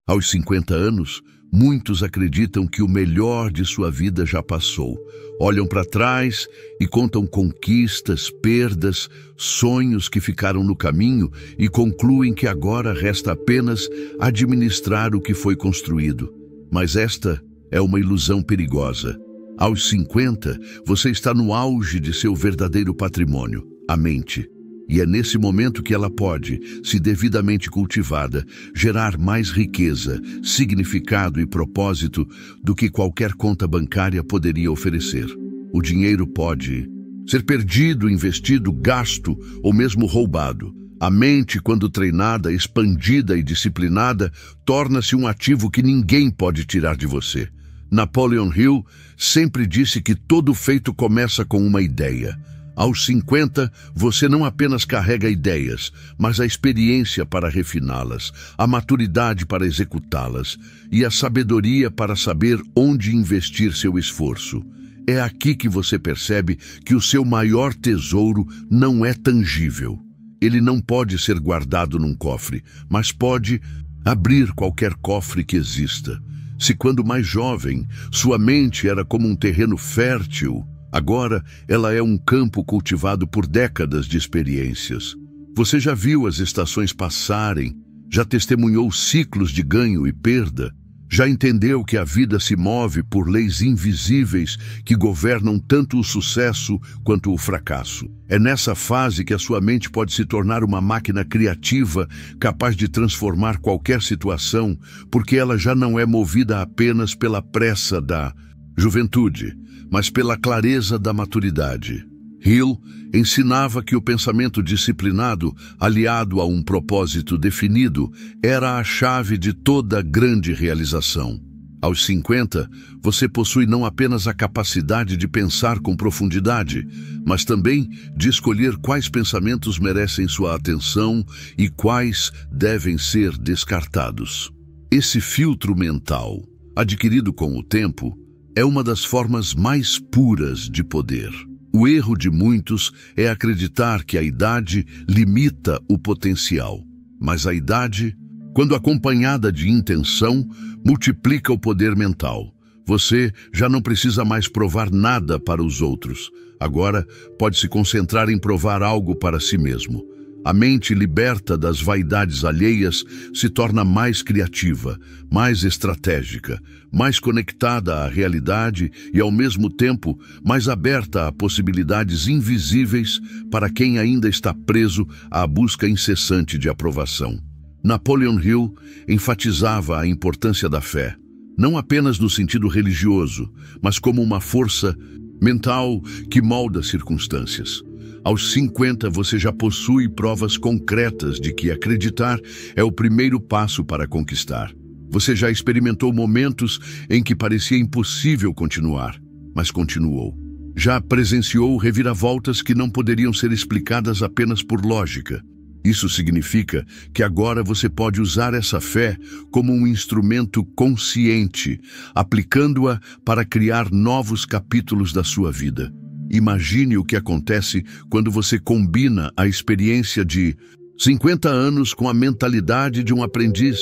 Aos 50 anos, muitos acreditam que o melhor de sua vida já passou. Olham para trás e contam conquistas, perdas, sonhos que ficaram no caminho e concluem que agora resta apenas administrar o que foi construído. Mas esta é uma ilusão perigosa. Aos 50, você está no auge de seu verdadeiro patrimônio, a mente. E é nesse momento que ela pode, se devidamente cultivada, gerar mais riqueza, significado e propósito do que qualquer conta bancária poderia oferecer. O dinheiro pode ser perdido, investido, gasto ou mesmo roubado. A mente, quando treinada, expandida e disciplinada, torna-se um ativo que ninguém pode tirar de você. Napoleon Hill sempre disse que todo feito começa com uma ideia. Aos 50, você não apenas carrega ideias, mas a experiência para refiná-las, a maturidade para executá-las e a sabedoria para saber onde investir seu esforço. É aqui que você percebe que o seu maior tesouro não é tangível. Ele não pode ser guardado num cofre, mas pode abrir qualquer cofre que exista. Se quando mais jovem, sua mente era como um terreno fértil, agora ela é um campo cultivado por décadas de experiências. Você já viu as estações passarem, já testemunhou ciclos de ganho e perda, já entendeu que a vida se move por leis invisíveis que governam tanto o sucesso quanto o fracasso. É nessa fase que a sua mente pode se tornar uma máquina criativa capaz de transformar qualquer situação, porque ela já não é movida apenas pela pressa da juventude, mas pela clareza da maturidade. Hill ensinava que o pensamento disciplinado, aliado a um propósito definido, era a chave de toda grande realização. Aos 50, você possui não apenas a capacidade de pensar com profundidade, mas também de escolher quais pensamentos merecem sua atenção e quais devem ser descartados. Esse filtro mental, adquirido com o tempo, é uma das formas mais puras de poder. O erro de muitos é acreditar que a idade limita o potencial. Mas a idade, quando acompanhada de intenção, multiplica o poder mental. Você já não precisa mais provar nada para os outros. Agora pode se concentrar em provar algo para si mesmo. A mente liberta das vaidades alheias se torna mais criativa, mais estratégica, mais conectada à realidade e, ao mesmo tempo, mais aberta a possibilidades invisíveis para quem ainda está preso à busca incessante de aprovação. Napoleon Hill enfatizava a importância da fé, não apenas no sentido religioso, mas como uma força mental que molda circunstâncias. Aos 50, você já possui provas concretas de que acreditar é o primeiro passo para conquistar. Você já experimentou momentos em que parecia impossível continuar, mas continuou. Já presenciou reviravoltas que não poderiam ser explicadas apenas por lógica. Isso significa que agora você pode usar essa fé como um instrumento consciente, aplicando-a para criar novos capítulos da sua vida. Imagine o que acontece quando você combina a experiência de 50 anos com a mentalidade de um aprendiz.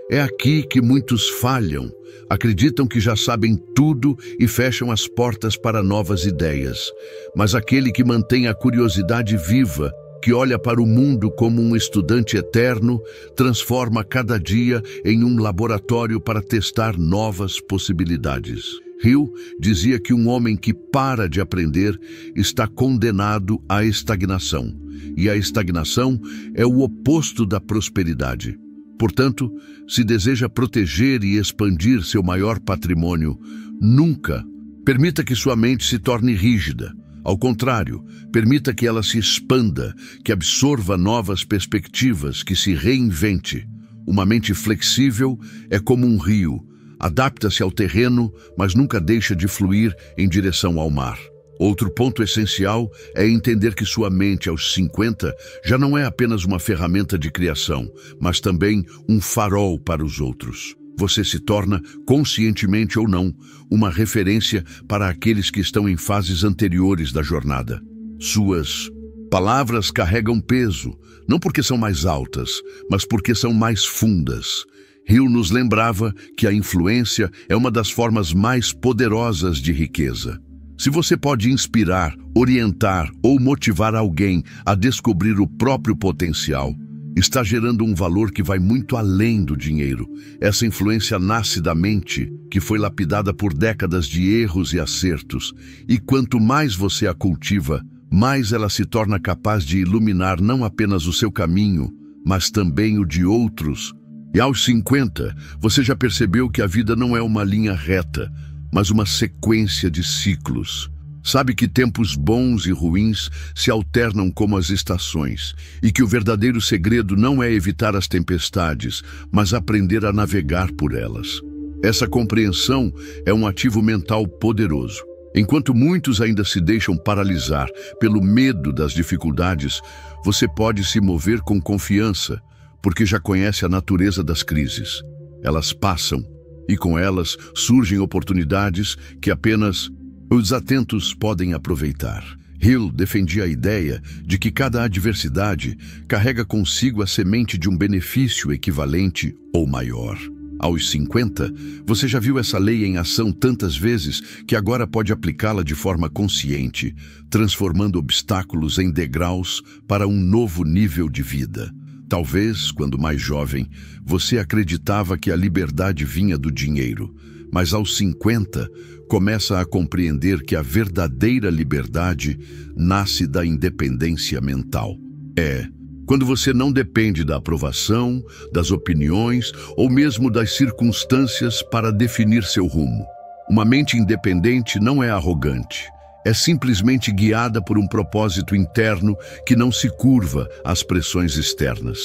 É aqui que muitos falham, acreditam que já sabem tudo e fecham as portas para novas ideias. Mas aquele que mantém a curiosidade viva, que olha para o mundo como um estudante eterno, transforma cada dia em um laboratório para testar novas possibilidades. Hill dizia que um homem que para de aprender está condenado à estagnação, e a estagnação é o oposto da prosperidade. Portanto, se deseja proteger e expandir seu maior patrimônio, nunca permita que sua mente se torne rígida. Ao contrário, permita que ela se expanda, que absorva novas perspectivas, que se reinvente. Uma mente flexível é como um rio. Adapta-se ao terreno, mas nunca deixa de fluir em direção ao mar. Outro ponto essencial é entender que sua mente aos 50 já não é apenas uma ferramenta de criação, mas também um farol para os outros. Você se torna, conscientemente ou não, uma referência para aqueles que estão em fases anteriores da jornada. Suas palavras carregam peso, não porque são mais altas, mas porque são mais fundas. Hill nos lembrava que a influência é uma das formas mais poderosas de riqueza. Se você pode inspirar, orientar ou motivar alguém a descobrir o próprio potencial, está gerando um valor que vai muito além do dinheiro. Essa influência nasce da mente, que foi lapidada por décadas de erros e acertos, e quanto mais você a cultiva, mais ela se torna capaz de iluminar não apenas o seu caminho, mas também o de outros. E aos 50, você já percebeu que a vida não é uma linha reta, mas uma sequência de ciclos. Sabe que tempos bons e ruins se alternam como as estações, e que o verdadeiro segredo não é evitar as tempestades, mas aprender a navegar por elas. Essa compreensão é um ativo mental poderoso. Enquanto muitos ainda se deixam paralisar pelo medo das dificuldades, você pode se mover com confiança, porque já conhece a natureza das crises. Elas passam, e com elas surgem oportunidades que apenas os atentos podem aproveitar. Hill defendia a ideia de que cada adversidade carrega consigo a semente de um benefício equivalente ou maior. Aos 50, você já viu essa lei em ação tantas vezes que agora pode aplicá-la de forma consciente, transformando obstáculos em degraus para um novo nível de vida. Talvez, quando mais jovem, você acreditava que a liberdade vinha do dinheiro, mas aos 50, começa a compreender que a verdadeira liberdade nasce da independência mental. Quando você não depende da aprovação, das opiniões ou mesmo das circunstâncias para definir seu rumo. Uma mente independente não é arrogante. É simplesmente guiada por um propósito interno que não se curva às pressões externas.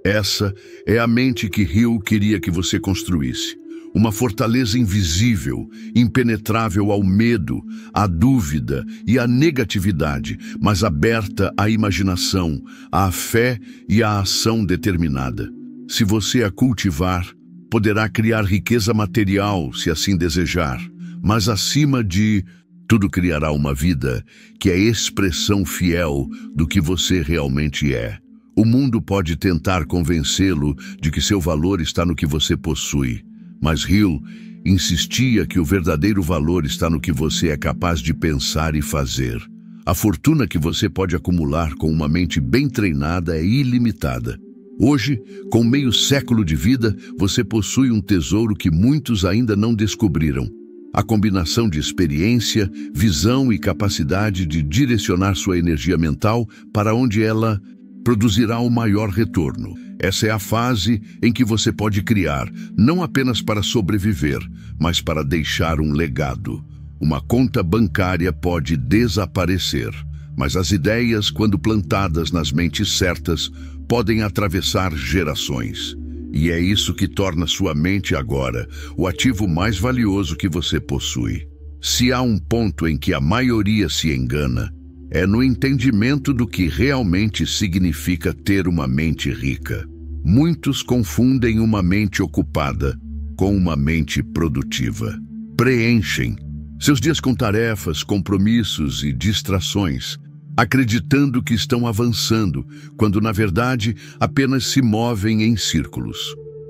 Essa é a mente que Hill queria que você construísse. Uma fortaleza invisível, impenetrável ao medo, à dúvida e à negatividade, mas aberta à imaginação, à fé e à ação determinada. Se você a cultivar, poderá criar riqueza material, se assim desejar, mas acima de tudo criará uma vida que é expressão fiel do que você realmente é. O mundo pode tentar convencê-lo de que seu valor está no que você possui, mas Hill insistia que o verdadeiro valor está no que você é capaz de pensar e fazer. A fortuna que você pode acumular com uma mente bem treinada é ilimitada. Hoje, com meio século de vida, você possui um tesouro que muitos ainda não descobriram. A combinação de experiência, visão e capacidade de direcionar sua energia mental para onde ela produzirá o maior retorno. Essa é a fase em que você pode criar, não apenas para sobreviver, mas para deixar um legado. Uma conta bancária pode desaparecer, mas as ideias, quando plantadas nas mentes certas, podem atravessar gerações. E é isso que torna sua mente agora o ativo mais valioso que você possui. Se há um ponto em que a maioria se engana, é no entendimento do que realmente significa ter uma mente rica. Muitos confundem uma mente ocupada com uma mente produtiva. Preenchem seus dias com tarefas, compromissos e distrações, acreditando que estão avançando, quando na verdade apenas se movem em círculos.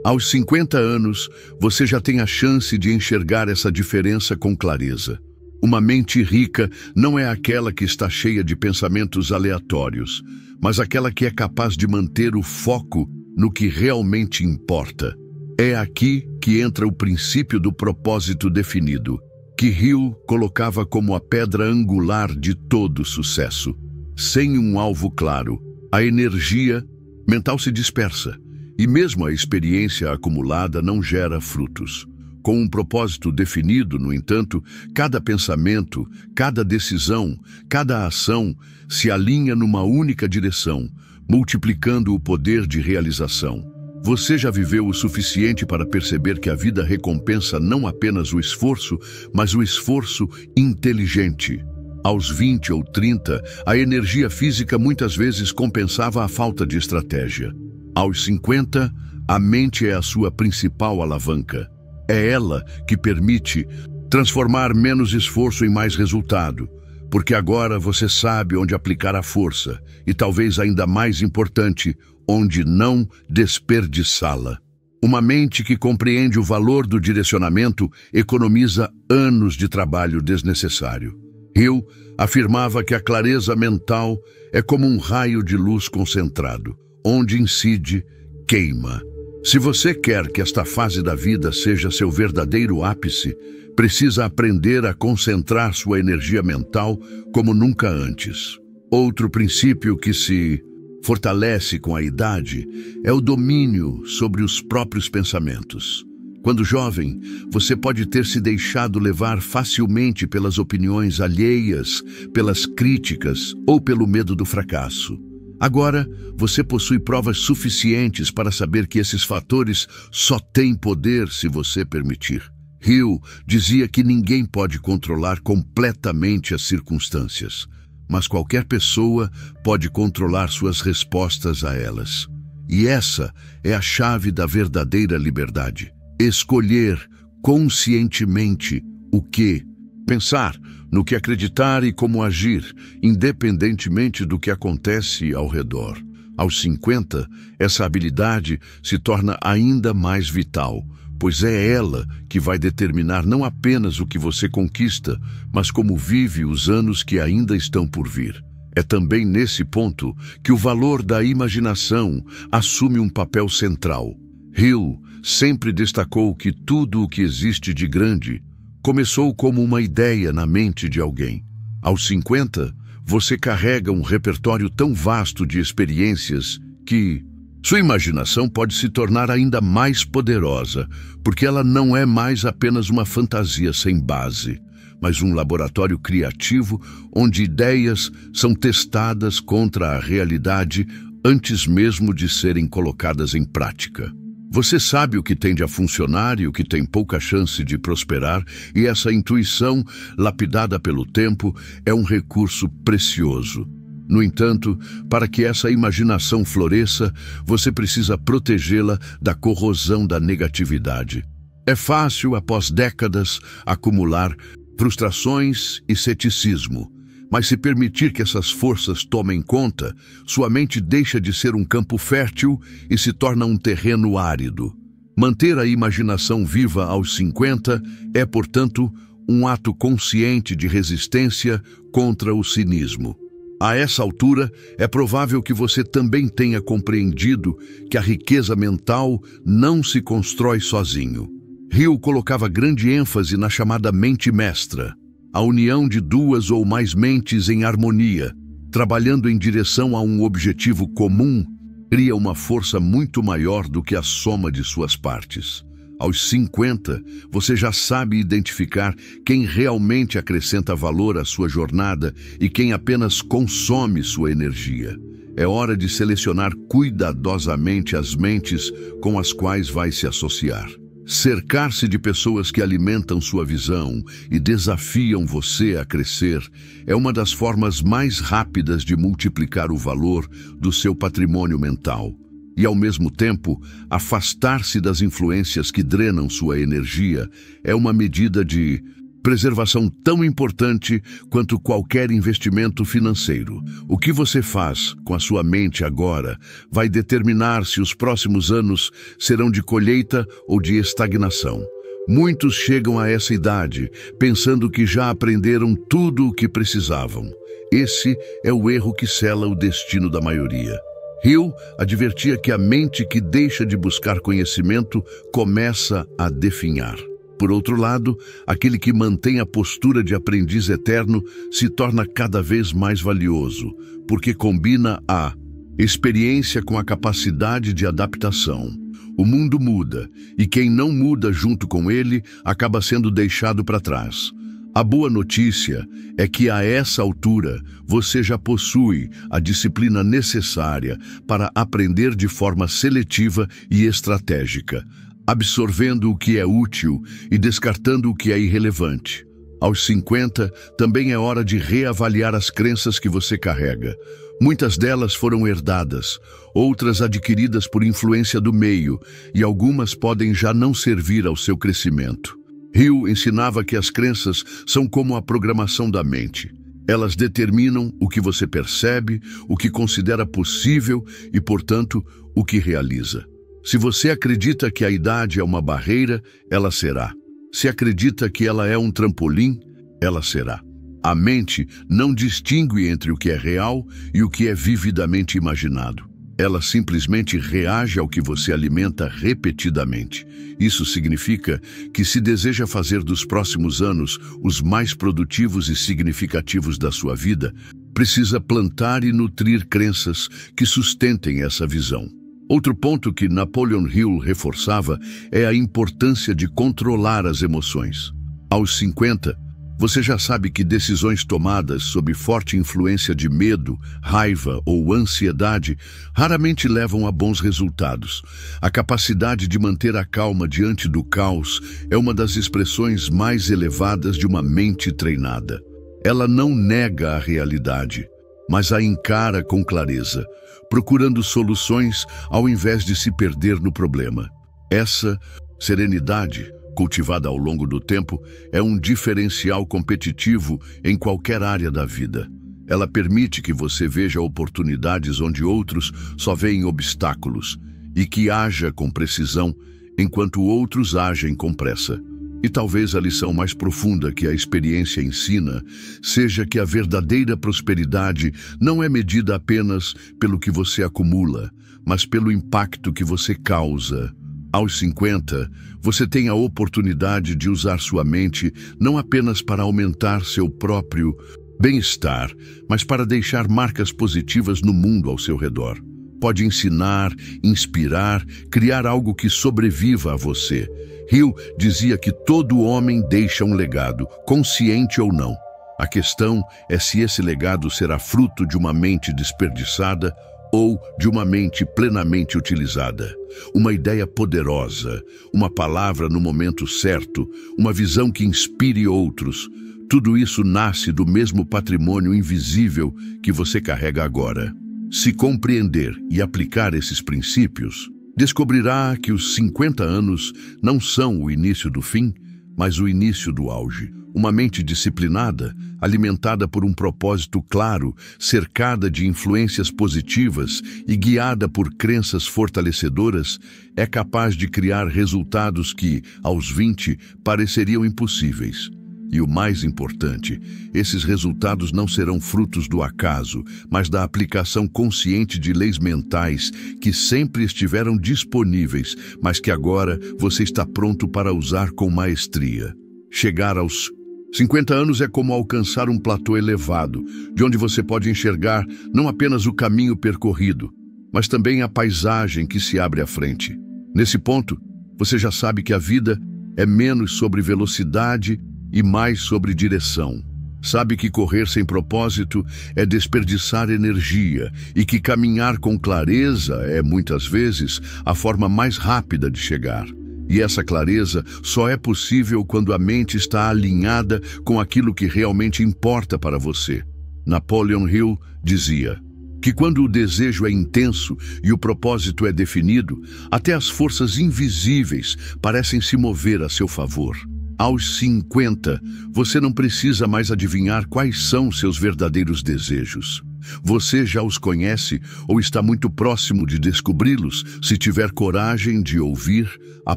Aos 50 anos, você já tem a chance de enxergar essa diferença com clareza. Uma mente rica não é aquela que está cheia de pensamentos aleatórios, mas aquela que é capaz de manter o foco no que realmente importa. É aqui que entra o princípio do propósito definido, que Hill colocava como a pedra angular de todo sucesso. Sem um alvo claro, a energia mental se dispersa, e mesmo a experiência acumulada não gera frutos. Com um propósito definido, no entanto, cada pensamento, cada decisão, cada ação se alinha numa única direção, multiplicando o poder de realização. Você já viveu o suficiente para perceber que a vida recompensa não apenas o esforço, mas o esforço inteligente. Aos 20 ou 30, a energia física muitas vezes compensava a falta de estratégia. Aos 50, a mente é a sua principal alavanca. É ela que permite transformar menos esforço em mais resultado, porque agora você sabe onde aplicar a força e, talvez ainda mais importante, onde não desperdiçá-la. Uma mente que compreende o valor do direcionamento economiza anos de trabalho desnecessário. Hill afirmava que a clareza mental é como um raio de luz concentrado, onde incide, queima. Se você quer que esta fase da vida seja seu verdadeiro ápice, precisa aprender a concentrar sua energia mental como nunca antes. Outro princípio que se fortalece com a idade é o domínio sobre os próprios pensamentos. Quando jovem, você pode ter se deixado levar facilmente pelas opiniões alheias, pelas críticas ou pelo medo do fracasso. Agora, você possui provas suficientes para saber que esses fatores só têm poder se você permitir. Hill dizia que ninguém pode controlar completamente as circunstâncias, mas qualquer pessoa pode controlar suas respostas a elas. E essa é a chave da verdadeira liberdade. Escolher conscientemente o que pensar, no que acreditar e como agir, independentemente do que acontece ao redor. Aos 50, essa habilidade se torna ainda mais vital, pois é ela que vai determinar não apenas o que você conquista, mas como vive os anos que ainda estão por vir. É também nesse ponto que o valor da imaginação assume um papel central. Hill sempre destacou que tudo o que existe de grande começou como uma ideia na mente de alguém. Aos 50, você carrega um repertório tão vasto de experiências que sua imaginação pode se tornar ainda mais poderosa, porque ela não é mais apenas uma fantasia sem base, mas um laboratório criativo onde ideias são testadas contra a realidade antes mesmo de serem colocadas em prática. Você sabe o que tende a funcionar e o que tem pouca chance de prosperar, e essa intuição, lapidada pelo tempo, é um recurso precioso. No entanto, para que essa imaginação floresça, você precisa protegê-la da corrosão da negatividade. É fácil, após décadas, acumular frustrações e ceticismo, mas se permitir que essas forças tomem conta, sua mente deixa de ser um campo fértil e se torna um terreno árido. Manter a imaginação viva aos 50 é, portanto, um ato consciente de resistência contra o cinismo. A essa altura, é provável que você também tenha compreendido que a riqueza mental não se constrói sozinho. Hill colocava grande ênfase na chamada mente mestra, a união de duas ou mais mentes em harmonia, trabalhando em direção a um objetivo comum, cria uma força muito maior do que a soma de suas partes. Aos 50, você já sabe identificar quem realmente acrescenta valor à sua jornada e quem apenas consome sua energia. É hora de selecionar cuidadosamente as mentes com as quais vai se associar. Cercar-se de pessoas que alimentam sua visão e desafiam você a crescer é uma das formas mais rápidas de multiplicar o valor do seu patrimônio mental. E, ao mesmo tempo, afastar-se das influências que drenam sua energia é uma medida de preservação tão importante quanto qualquer investimento financeiro. O que você faz com a sua mente agora vai determinar se os próximos anos serão de colheita ou de estagnação. Muitos chegam a essa idade pensando que já aprenderam tudo o que precisavam. Esse é o erro que sela o destino da maioria. Hill advertia que a mente que deixa de buscar conhecimento começa a definhar. Por outro lado, aquele que mantém a postura de aprendiz eterno se torna cada vez mais valioso, porque combina a experiência com a capacidade de adaptação. O mundo muda, e quem não muda junto com ele acaba sendo deixado para trás. A boa notícia é que a essa altura você já possui a disciplina necessária para aprender de forma seletiva e estratégica, absorvendo o que é útil e descartando o que é irrelevante. Aos 50, também é hora de reavaliar as crenças que você carrega. Muitas delas foram herdadas, outras adquiridas por influência do meio, e algumas podem já não servir ao seu crescimento. Hill ensinava que as crenças são como a programação da mente. Elas determinam o que você percebe, o que considera possível e, portanto, o que realiza. Se você acredita que a idade é uma barreira, ela será. Se acredita que ela é um trampolim, ela será. A mente não distingue entre o que é real e o que é vividamente imaginado. Ela simplesmente reage ao que você alimenta repetidamente. Isso significa que, se deseja fazer dos próximos anos os mais produtivos e significativos da sua vida, precisa plantar e nutrir crenças que sustentem essa visão. Outro ponto que Napoleon Hill reforçava é a importância de controlar as emoções. Aos 50, você já sabe que decisões tomadas sob forte influência de medo, raiva ou ansiedade raramente levam a bons resultados. A capacidade de manter a calma diante do caos é uma das expressões mais elevadas de uma mente treinada. Ela não nega a realidade, mas a encara com clareza, procurando soluções ao invés de se perder no problema. Essa serenidade, cultivada ao longo do tempo, é um diferencial competitivo em qualquer área da vida. Ela permite que você veja oportunidades onde outros só veem obstáculos e que haja com precisão enquanto outros agem com pressa. E talvez a lição mais profunda que a experiência ensina seja que a verdadeira prosperidade não é medida apenas pelo que você acumula, mas pelo impacto que você causa. Aos 50, você tem a oportunidade de usar sua mente não apenas para aumentar seu próprio bem-estar, mas para deixar marcas positivas no mundo ao seu redor. Pode ensinar, inspirar, criar algo que sobreviva a você. Hill dizia que todo homem deixa um legado, consciente ou não. A questão é se esse legado será fruto de uma mente desperdiçada ou de uma mente plenamente utilizada. Uma ideia poderosa, uma palavra no momento certo, uma visão que inspire outros. Tudo isso nasce do mesmo patrimônio invisível que você carrega agora. Se compreender e aplicar esses princípios, descobrirá que os 50 anos não são o início do fim, mas o início do auge. Uma mente disciplinada, alimentada por um propósito claro, cercada de influências positivas e guiada por crenças fortalecedoras, é capaz de criar resultados que, aos 20, pareceriam impossíveis. E o mais importante, esses resultados não serão frutos do acaso, mas da aplicação consciente de leis mentais que sempre estiveram disponíveis, mas que agora você está pronto para usar com maestria. Chegar aos 50 anos é como alcançar um platô elevado, de onde você pode enxergar não apenas o caminho percorrido, mas também a paisagem que se abre à frente. Nesse ponto, você já sabe que a vida é menos sobre velocidade e mais sobre direção. Sabe que correr sem propósito é desperdiçar energia e que caminhar com clareza é, muitas vezes, a forma mais rápida de chegar. E essa clareza só é possível quando a mente está alinhada com aquilo que realmente importa para você. Napoleon Hill dizia que quando o desejo é intenso e o propósito é definido, até as forças invisíveis parecem se mover a seu favor. Aos 50, você não precisa mais adivinhar quais são seus verdadeiros desejos. Você já os conhece ou está muito próximo de descobri-los se tiver coragem de ouvir a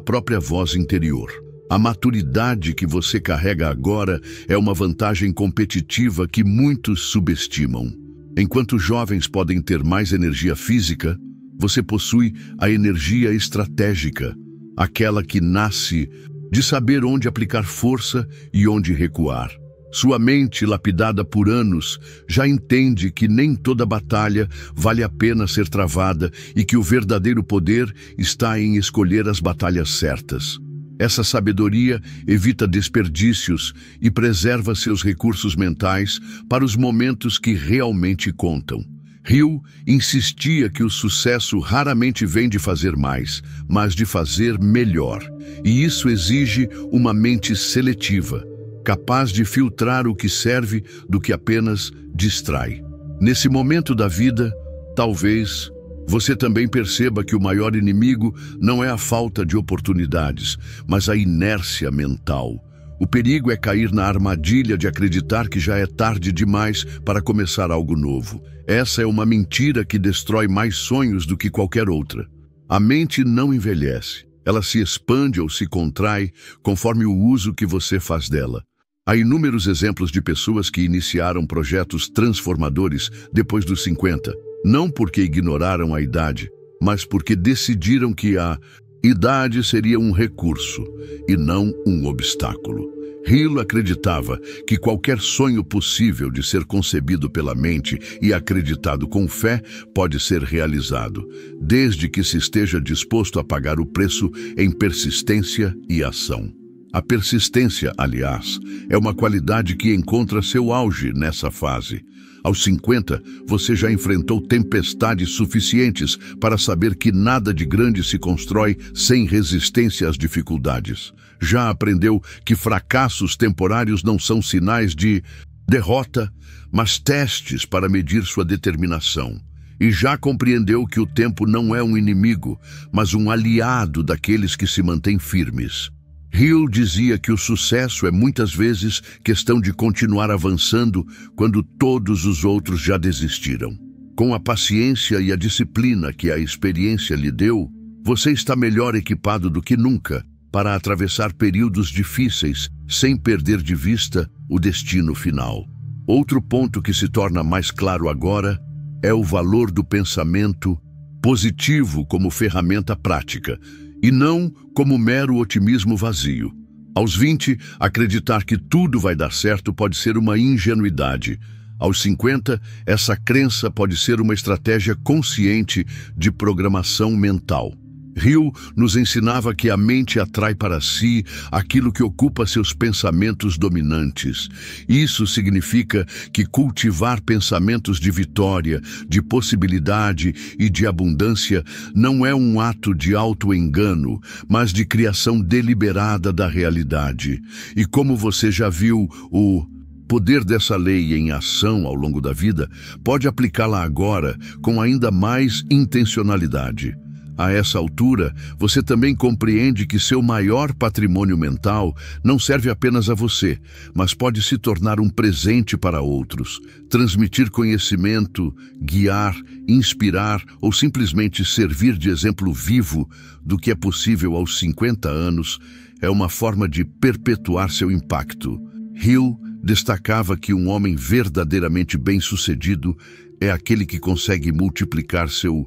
própria voz interior. A maturidade que você carrega agora é uma vantagem competitiva que muitos subestimam. Enquanto jovens podem ter mais energia física, você possui a energia estratégica, aquela que nasce de saber onde aplicar força e onde recuar. Sua mente, lapidada por anos, já entende que nem toda batalha vale a pena ser travada e que o verdadeiro poder está em escolher as batalhas certas. Essa sabedoria evita desperdícios e preserva seus recursos mentais para os momentos que realmente contam. Hill insistia que o sucesso raramente vem de fazer mais, mas de fazer melhor. E isso exige uma mente seletiva, capaz de filtrar o que serve do que apenas distrai. Nesse momento da vida, talvez você também perceba que o maior inimigo não é a falta de oportunidades, mas a inércia mental. O perigo é cair na armadilha de acreditar que já é tarde demais para começar algo novo. Essa é uma mentira que destrói mais sonhos do que qualquer outra. A mente não envelhece. Ela se expande ou se contrai conforme o uso que você faz dela. Há inúmeros exemplos de pessoas que iniciaram projetos transformadores depois dos 50, não porque ignoraram a idade, mas porque decidiram que a idade seria um recurso e não um obstáculo. Hill acreditava que qualquer sonho possível de ser concebido pela mente e acreditado com fé pode ser realizado, desde que se esteja disposto a pagar o preço em persistência e ação. A persistência, aliás, é uma qualidade que encontra seu auge nessa fase. Aos 50, você já enfrentou tempestades suficientes para saber que nada de grande se constrói sem resistência às dificuldades. Já aprendeu que fracassos temporários não são sinais de derrota, mas testes para medir sua determinação. E já compreendeu que o tempo não é um inimigo, mas um aliado daqueles que se mantêm firmes. Hill dizia que o sucesso é muitas vezes questão de continuar avançando quando todos os outros já desistiram. Com a paciência e a disciplina que a experiência lhe deu, você está melhor equipado do que nunca para atravessar períodos difíceis sem perder de vista o destino final. Outro ponto que se torna mais claro agora é o valor do pensamento positivo como ferramenta prática, e não como mero otimismo vazio. Aos 20, acreditar que tudo vai dar certo pode ser uma ingenuidade. Aos 50, essa crença pode ser uma estratégia consciente de programação mental. Hill nos ensinava que a mente atrai para si aquilo que ocupa seus pensamentos dominantes. Isso significa que cultivar pensamentos de vitória, de possibilidade e de abundância não é um ato de auto-engano, mas de criação deliberada da realidade. E como você já viu, o poder dessa lei em ação ao longo da vida pode aplicá-la agora com ainda mais intencionalidade. A essa altura, você também compreende que seu maior patrimônio mental não serve apenas a você, mas pode se tornar um presente para outros. Transmitir conhecimento, guiar, inspirar ou simplesmente servir de exemplo vivo do que é possível aos 50 anos é uma forma de perpetuar seu impacto. Hill destacava que um homem verdadeiramente bem-sucedido é aquele que consegue multiplicar seu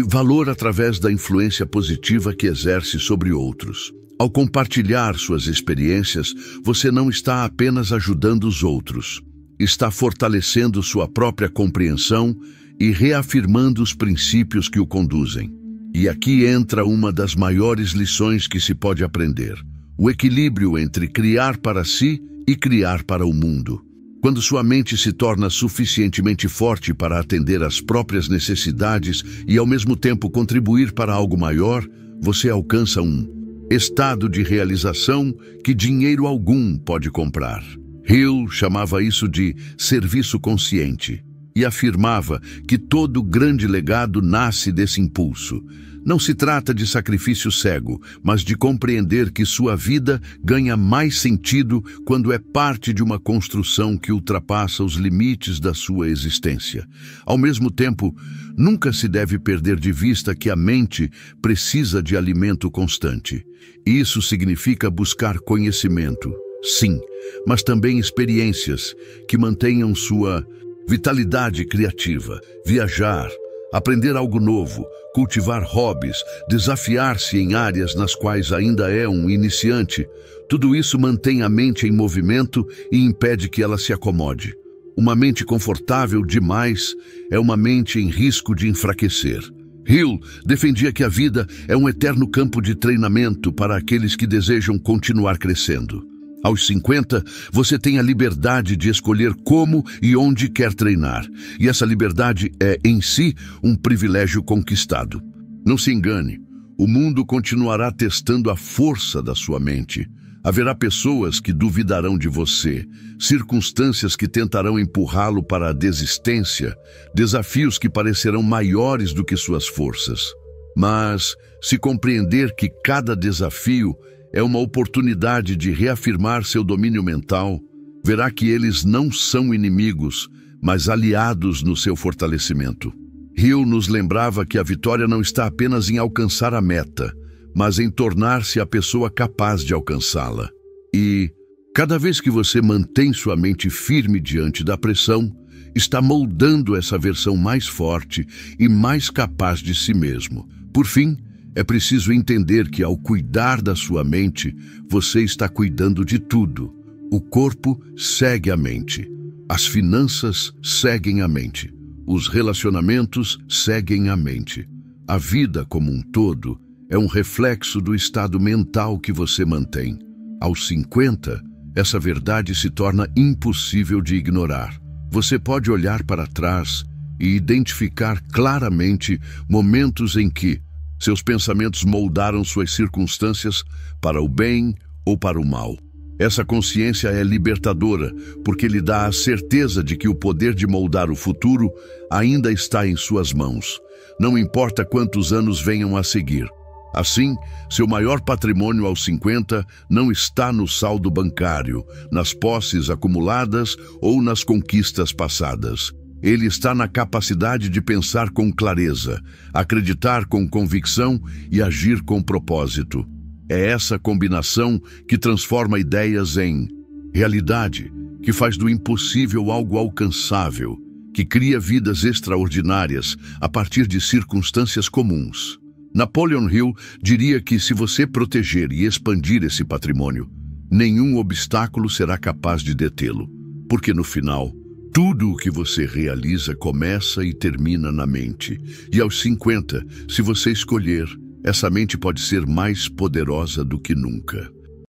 valor através da influência positiva que exerce sobre outros. Ao compartilhar suas experiências, você não está apenas ajudando os outros, está fortalecendo sua própria compreensão e reafirmando os princípios que o conduzem. E aqui entra uma das maiores lições que se pode aprender: o equilíbrio entre criar para si e criar para o mundo. Quando sua mente se torna suficientemente forte para atender às próprias necessidades e ao mesmo tempo contribuir para algo maior, você alcança um estado de realização que dinheiro algum pode comprar. Hill chamava isso de serviço consciente e afirmava que todo grande legado nasce desse impulso. Não se trata de sacrifício cego, mas de compreender que sua vida ganha mais sentido quando é parte de uma construção que ultrapassa os limites da sua existência. Ao mesmo tempo, nunca se deve perder de vista que a mente precisa de alimento constante. Isso significa buscar conhecimento, sim, mas também experiências que mantenham sua vitalidade criativa, viajar, aprender algo novo, cultivar hobbies, desafiar-se em áreas nas quais ainda é um iniciante. Tudo isso mantém a mente em movimento e impede que ela se acomode. Uma mente confortável demais é uma mente em risco de enfraquecer. Hill defendia que a vida é um eterno campo de treinamento para aqueles que desejam continuar crescendo. Aos 50, você tem a liberdade de escolher como e onde quer treinar. E essa liberdade é, em si, um privilégio conquistado. Não se engane, o mundo continuará testando a força da sua mente. Haverá pessoas que duvidarão de você, circunstâncias que tentarão empurrá-lo para a desistência, desafios que parecerão maiores do que suas forças. Mas, se compreender que cada desafio é uma oportunidade de reafirmar seu domínio mental, verá que eles não são inimigos, mas aliados no seu fortalecimento. Hill nos lembrava que a vitória não está apenas em alcançar a meta, mas em tornar-se a pessoa capaz de alcançá-la. E, cada vez que você mantém sua mente firme diante da pressão, está moldando essa versão mais forte e mais capaz de si mesmo. Por fim, é preciso entender que ao cuidar da sua mente, você está cuidando de tudo. O corpo segue a mente. As finanças seguem a mente. Os relacionamentos seguem a mente. A vida como um todo é um reflexo do estado mental que você mantém. Aos 50, essa verdade se torna impossível de ignorar. Você pode olhar para trás e identificar claramente momentos em que seus pensamentos moldaram suas circunstâncias para o bem ou para o mal. Essa consciência é libertadora, porque lhe dá a certeza de que o poder de moldar o futuro ainda está em suas mãos. Não importa quantos anos venham a seguir. Assim, seu maior patrimônio aos 50 não está no saldo bancário, nas posses acumuladas ou nas conquistas passadas. Ele está na capacidade de pensar com clareza, acreditar com convicção e agir com propósito. É essa combinação que transforma ideias em realidade, que faz do impossível algo alcançável, que cria vidas extraordinárias a partir de circunstâncias comuns. Napoleon Hill diria que se você proteger e expandir esse patrimônio, nenhum obstáculo será capaz de detê-lo, porque no final, tudo o que você realiza começa e termina na mente. E aos 50, se você escolher, essa mente pode ser mais poderosa do que nunca.